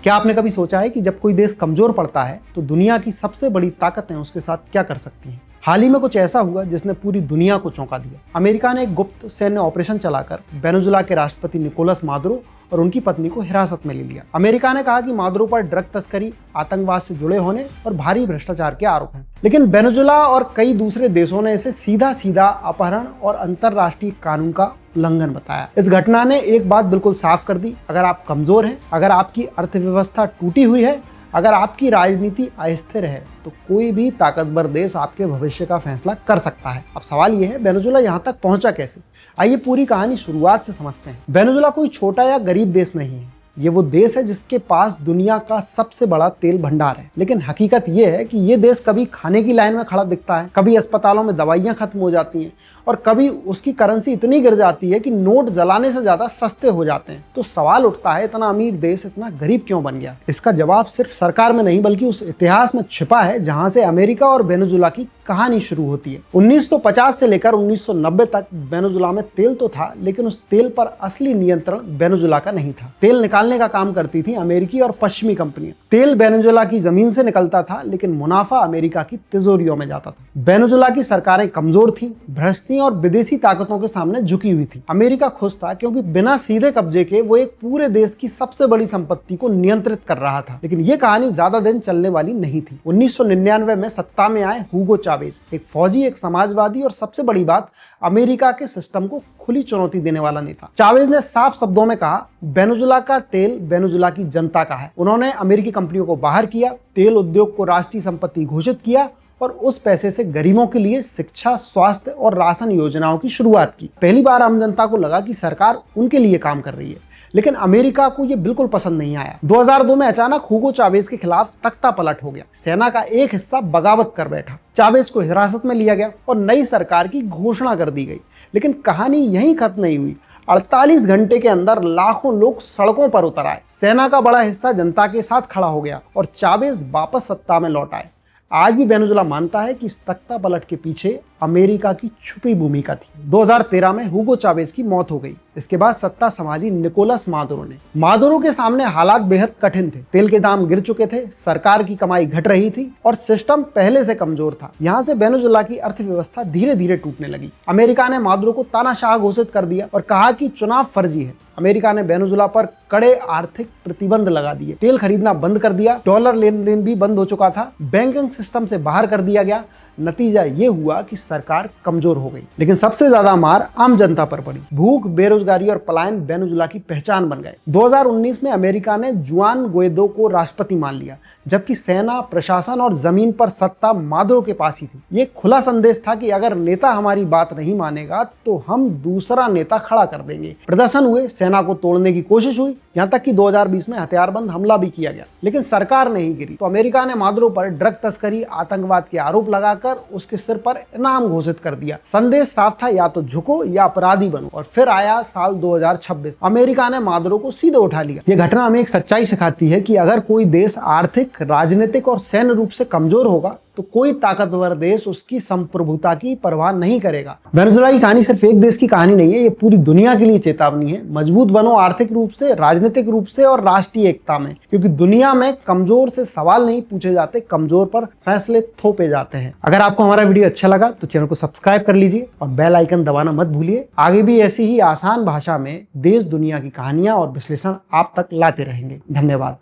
क्या आपने कभी सोचा है कि जब कोई देश कमजोर पड़ता है तो दुनिया की सबसे बड़ी ताकतें उसके साथ क्या कर सकती हैं? हाल ही में कुछ ऐसा हुआ जिसने पूरी दुनिया को चौंका दिया। अमेरिका ने एक गुप्त सैन्य ऑपरेशन चलाकर वेनेजुएला के राष्ट्रपति निकोलस मादुरो और उनकी पत्नी को हिरासत में ले लिया। अमेरिका ने कहा कि मादुरो पर ड्रग तस्करी, आतंकवाद से जुड़े होने और भारी भ्रष्टाचार के आरोप हैं। लेकिन वेनेजुएला और कई दूसरे देशों ने इसे सीधा सीधा अपहरण और अंतर्राष्ट्रीय कानून का उल्लंघन बताया। इस घटना ने एक बात बिल्कुल साफ कर दी, अगर आप कमजोर हैं, अगर आपकी अर्थव्यवस्था टूटी हुई है, अगर आपकी राजनीति अस्थिर है, तो कोई भी ताकतवर देश आपके भविष्य का फैसला कर सकता है। अब सवाल यह है, वेनेजुएला यहाँ तक पहुंचा कैसे? आइए पूरी कहानी शुरुआत से समझते हैं। वेनेजुएला कोई छोटा या गरीब देश नहीं है। ये वो देश है जिसके पास दुनिया का सबसे बड़ा तेल भंडार है। लेकिन हकीकत ये है कि ये देश कभी खाने की लाइन में खड़ा दिखता है, कभी अस्पतालों में दवाइयां खत्म हो जाती हैं और कभी उसकी करेंसी इतनी गिर जाती है कि नोट जलाने से ज्यादा सस्ते हो जाते हैं। तो सवाल उठता है, इतना अमीर देश इतना गरीब क्यों बन गया? इसका जवाब सिर्फ सरकार में नहीं बल्कि उस इतिहास में छिपा है जहां से अमेरिका और वेनेजुएला की कहानी शुरू होती है। 1950 से लेकर 1990 तक वेनेजुएला में तेल तो था, लेकिन उस तेल पर असली नियंत्रण वेनेजुएला का नहीं था। तेल निकालने का काम करती थी अमेरिकी और पश्चिमी कंपनियां। तेल वेनेजुएला की जमीन से निकलता था, लेकिन मुनाफा अमेरिका की तिजोरियों में जाता था। वेनेजुएला की सरकारें कमजोर थी, भ्रष्ट थीं और विदेशी ताकतों के सामने झुकी हुई थी। अमेरिका खुश था क्योंकि बिना सीधे कब्जे के वो एक पूरे देश की सबसे बड़ी संपत्ति को नियंत्रित कर रहा था। लेकिन ये कहानी ज्यादा दिन चलने वाली नहीं थी। 1999 में सत्ता में आए हुगो चावेज, एक फौजी, एक समाजवादी और सबसे बड़ी बात, अमेरिका के सिस्टम को खुली चुनौती देने वाला नेता। चावेज ने साफ शब्दों में कहा, वेनेजुएला का तेल वेनेजुएला की जनता का है। उन्होंने अमेरिकी कंपनियों को बाहर किया, तेल उद्योग को राष्ट्रीय संपत्ति घोषित किया और उस पैसे से गरीबों के लिए शिक्षा, स्वास्थ्य और राशन योजनाओं की शुरुआत की। पहली बार आम जनता को लगा कि सरकार उनके लिए काम कर रही है। लेकिन अमेरिका को यह बिल्कुल पसंद नहीं आया। 2002 में अचानक हुगो चावेज के खिलाफ तख्ता पलट हो गया। सेना का एक हिस्सा बगावत कर बैठा। चावेज को हिरासत में लिया गया और नई सरकार की घोषणा कर दी गई। लेकिन कहानी यहीं खत्म नहीं हुई। 48 घंटे के अंदर लाखों लोग सड़कों पर उतर आए। सेना का बड़ा हिस्सा जनता के साथ खड़ा हो गया और चावेज वापस सत्ता में लौट आए। आज भी वेनेजुएला मानता है कि इस तख्ता पलट के पीछे अमेरिका की छुपी भूमिका थी। 2013 में हुगो चावेज की मौत हो गई। इसके बाद सत्ता संभाली निकोलस मादुरो ने। मादुरो के सामने हालात बेहद कठिन थे। तेल के दाम गिर चुके थे, सरकार की कमाई घट रही थी और सिस्टम पहले से कमजोर था। यहाँ से वेनेजुएला की अर्थव्यवस्था धीरे धीरे टूटने लगी। अमेरिका ने मादुरो को तानाशाह घोषित कर दिया और कहा कि चुनाव फर्जी है। अमेरिका ने वेनेजुएला पर कड़े आर्थिक प्रतिबंध लगा दिए। तेल खरीदना बंद कर दिया, डॉलर लेन देन भी बंद हो चुका था, बैंकिंग सिस्टम से बाहर कर दिया गया। नतीजा ये हुआ कि सरकार कमजोर हो गई। लेकिन सबसे ज्यादा मार आम जनता पर पड़ी। भूख, बेरोजगारी और पलायन वेनेजुएला की पहचान बन गए। 2019 में अमेरिका ने जुआन गुएडो को राष्ट्रपति मान लिया, जबकि सेना, प्रशासन और जमीन पर सत्ता मादुरो के पास ही थी। ये खुला संदेश था कि अगर नेता हमारी बात नहीं मानेगा तो हम दूसरा नेता खड़ा कर देंगे। प्रदर्शन हुए, सेना को तोड़ने की कोशिश हुई, यहाँ तक कि 2020 में हथियारबंद हमला भी किया गया। लेकिन सरकार नहीं गिरी तो अमेरिका ने मादुरो पर ड्रग तस्करी, आतंकवाद के आरोप लगाकर उसके सिर पर इनाम घोषित कर दिया। संदेश साफ था, या तो झुको या अपराधी बनो। और फिर आया साल 2026, अमेरिका ने मादुरो को सीधे उठा लिया। यह घटना हमें एक सच्चाई सिखाती है कि अगर कोई देश आर्थिक, राजनीतिक और सैन्य रूप से कमजोर होगा तो कोई ताकतवर देश उसकी संप्रभुता की परवाह नहीं करेगा। वेनेजुएला की कहानी सिर्फ एक देश की कहानी नहीं है, ये पूरी दुनिया के लिए चेतावनी है। मजबूत बनो आर्थिक रूप से, राजनीतिक रूप से और राष्ट्रीय एकता में, क्योंकि दुनिया में कमजोर से सवाल नहीं पूछे जाते, कमजोर पर फैसले थोपे जाते हैं। अगर आपको हमारा वीडियो अच्छा लगा तो चैनल को सब्सक्राइब कर लीजिए और बेल आइकन दबाना मत भूलिए। आगे भी ऐसी ही आसान भाषा में देश दुनिया की कहानियां और विश्लेषण आप तक लाते रहेंगे। धन्यवाद।